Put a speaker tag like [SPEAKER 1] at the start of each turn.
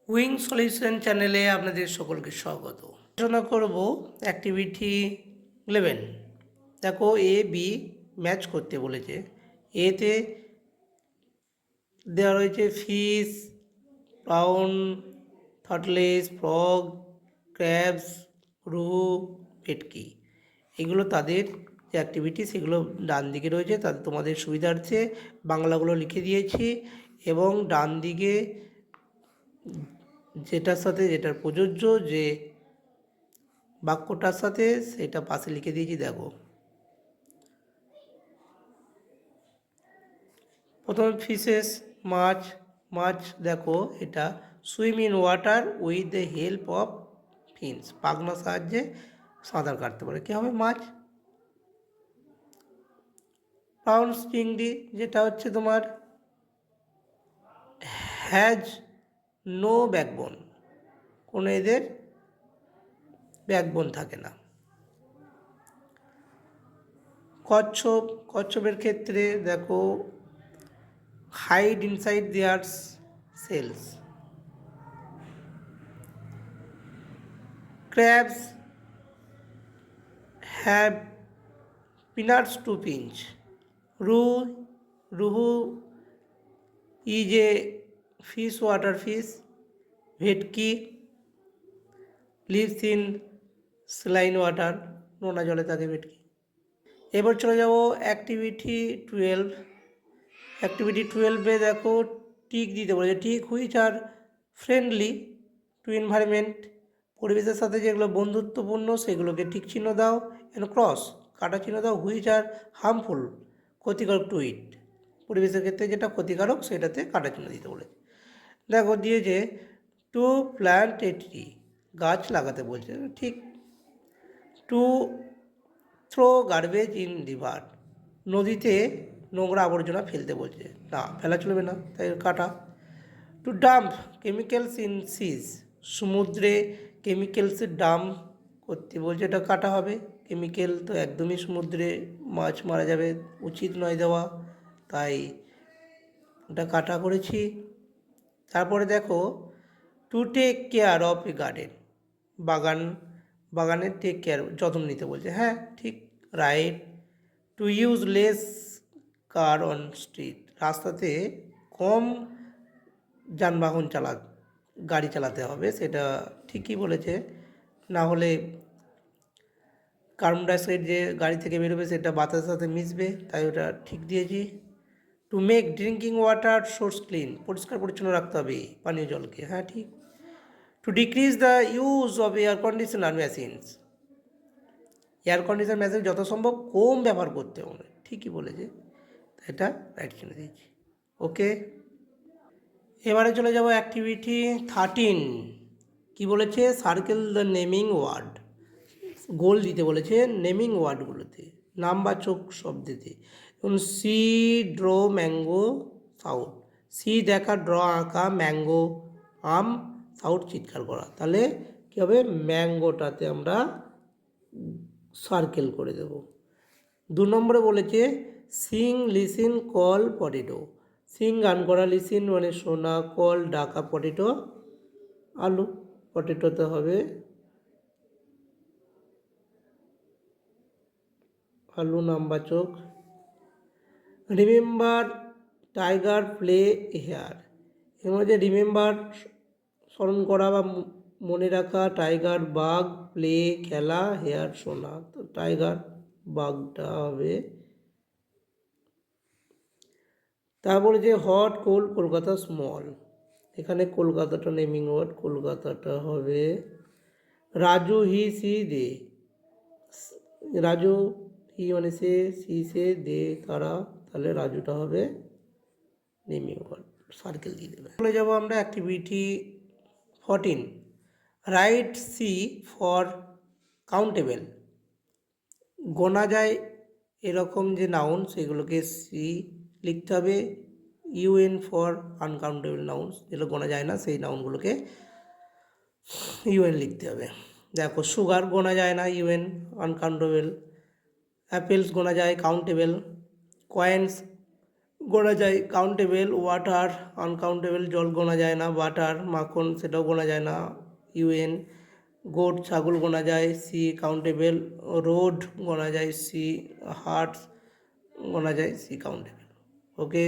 [SPEAKER 1] Wing solution চ্যানেলে আপনাদের সকলকে স্বাগত। আলোচনা করব অ্যাক্টিভিটি 11। দেখো এ বি ম্যাচ করতে বলেছে। এতে দেওয়া রয়েছে ফিশ, প্রাউন, থার্টলেস, ফ্রগ, ক্র্যাবস, রুহু, ভেটকি। এগুলো তাদের যে অ্যাক্টিভিটি সেগুলো ডান দিকে রয়েছে, তাদের তোমাদের সুবিধার্থে বাংলাগুলো লিখে দিয়েছি এবং ডান দিকে যেটার সাথে যেটার প্রযোজ্য যে বাক্যটার সাথে সেটা পাশে লিখে দিয়েছি। দেখো প্রথমে ফিশেস মাছ। মাছ দেখো এটা swim in water with the help of fins, পাখনার সাহায্যে সাঁতার কাটতে পারে। কী হবে? মাছ। প্রাউন্স চিংড়ি, যেটা হচ্ছে তোমার হ্যাজ নো ব্যাকবোন, কোনো এদের ব্যাকবোন থাকে না। কচ্ছপ, কচ্ছপের ক্ষেত্রে দেখো hide inside their shells. Crabs have pincers to pinch. Rohu is a fish, water fish. Bhetki lives in saline water, নোনা জলে থাকে ভেটকি। এবার চলে যাব অ্যাক্টিভিটি 12। অ্যাক্টিভিটি 12-এ দেখো টিক দিতে বলেছে। Tick which are friendly two environment, পরিবেশের সাথে যেগুলো বন্ধুত্বপূর্ণ সেগুলোকে টিক চিহ্ন দাও। অ্যান্ড ক্রস, কাটা চিহ্ন দাও। হুইচ আর হার্মফুল, ক্ষতিকারক টু ইট, পরিবেশের ক্ষেত্রে যেটা ক্ষতিকারক সেটাতে কাটা চিহ্ন দিতে বলেছে। দেখো দিয়েছে টু প্ল্যান্ট এ ট্রি, গাছ লাগাতে বলছে, ঠিক। To throw garbage in river, নদীতে নোংরা আবর্জনা ফেলতে বলছে, না ফেলা চলবে না, তাই কাটা। টু ডাম্প কেমিক্যালস ইন সিজ, সমুদ্রে কেমিক্যালসের ডাম্প করতে বলছে, এটা কাটা হবে। কেমিক্যাল তো একদমই সমুদ্রে মাছ মারা যাবে, উচিত নয় দেওয়া, তাই ওটা কাটা করেছি। তারপরে দেখো to take care of a garden, বাগানের টেক কেয়ার, যত্ন নিতে বলছে, হ্যাঁ ঠিক, right. To use less car on street, রাস্তাতে কম যানবাহন গাড়ি চালাতে হবে, সেটা ঠিকই বলেছে। না হলে কার্বন ডাইঅক্সাইড যে গাড়ি থেকে বেরোবে সেটা বাতাসের সাথে মিশবে, তাই ওটা ঠিক দিয়েছি। To make drinking water source clean, পরিষ্কার পরিচ্ছন্ন রাখতে হবে পানীয় জলকে, হ্যাঁ ঠিক। Two decrease the use of air conditioner machines, air conditioner machine যত সম্ভব কম ব্যবহার করতে হবে, ঠিকই বলেছে, এটা রাইট চিহ্ন দিয়েছি। ওকে, এবারে চলে যাব অ্যাক্টিভিটি 13। কি বলেছে? সার্কেল দ্য নেমিং ওয়ার্ড, গোল দিতে বলেছে নেমিং ওয়ার্ডগুলোতে, নামবাচক শব্দেতে। যেমন সি ড্র ম্যাঙ্গো সাউট, সি দেখা, ড্র আঁকা, ম্যাঙ্গো আম, সাউট চিৎকার করা। তাহলে কী হবে? ম্যাঙ্গোটাতে আমরা সার্কেল করে দেব। 2 নম্বরে বলেছে Singh listen call potato, Singh গান করা, লিসিন মানে শোনা, কল ডাকা, পটেটো আলু, পটেটোতে হবে আলু নামবাচক। রিমেম্বার টাইগার প্লে হেয়ার, এর মধ্যে রিমেম্বার স্মরণ করা বা মনে রাখা, টাইগার বাঘ, প্লে খেলা, হেয়ার শোনা, তো টাইগার বাঘটা হবে। তারপরে যে হট কোল্ড কলকাতা স্মল, এখানে কলকাতাটা নেমিং ওয়ার্ড, কলকাতাটা হবে রাজু হি সি দে, রাজু হি মানে সে, সি সে, দে তারা, তাহলে রাজুটা হবে নেমিং ওয়ার্ড, সার্কেল দিয়ে দেবে। চলে যাবো আমরা activity 14। Write C for countable, গোনা যায় এরকম যে নাউন সেগুলোকে সি লিখতে হবে। ইউএন ফর আনকাউন্টেবল নাউন্স, যেগুলো গোনা যায় না সেই নাউনগুলোকে ইউএন লিখতে হবে। দেখো সুগার গোনা যায় না, ইউএন আনকাউন্টেবল। অ্যাপেলস গোনা যায়, কাউন্টেবল। কয়েন্স গোনা যায় কাউন্টেবল, ওয়াটার আনকাউন্টেবল, জল গোনা যায় না, বাটার মাখন সেটাও গোনা যায় না, ইউএন, গোট ছাগল গোনা যায়, সি কাউন্টেবল, রোড গোনা যায়, সি হার্টস গোনা যায়, সি কাউন্টেবল। ওকে।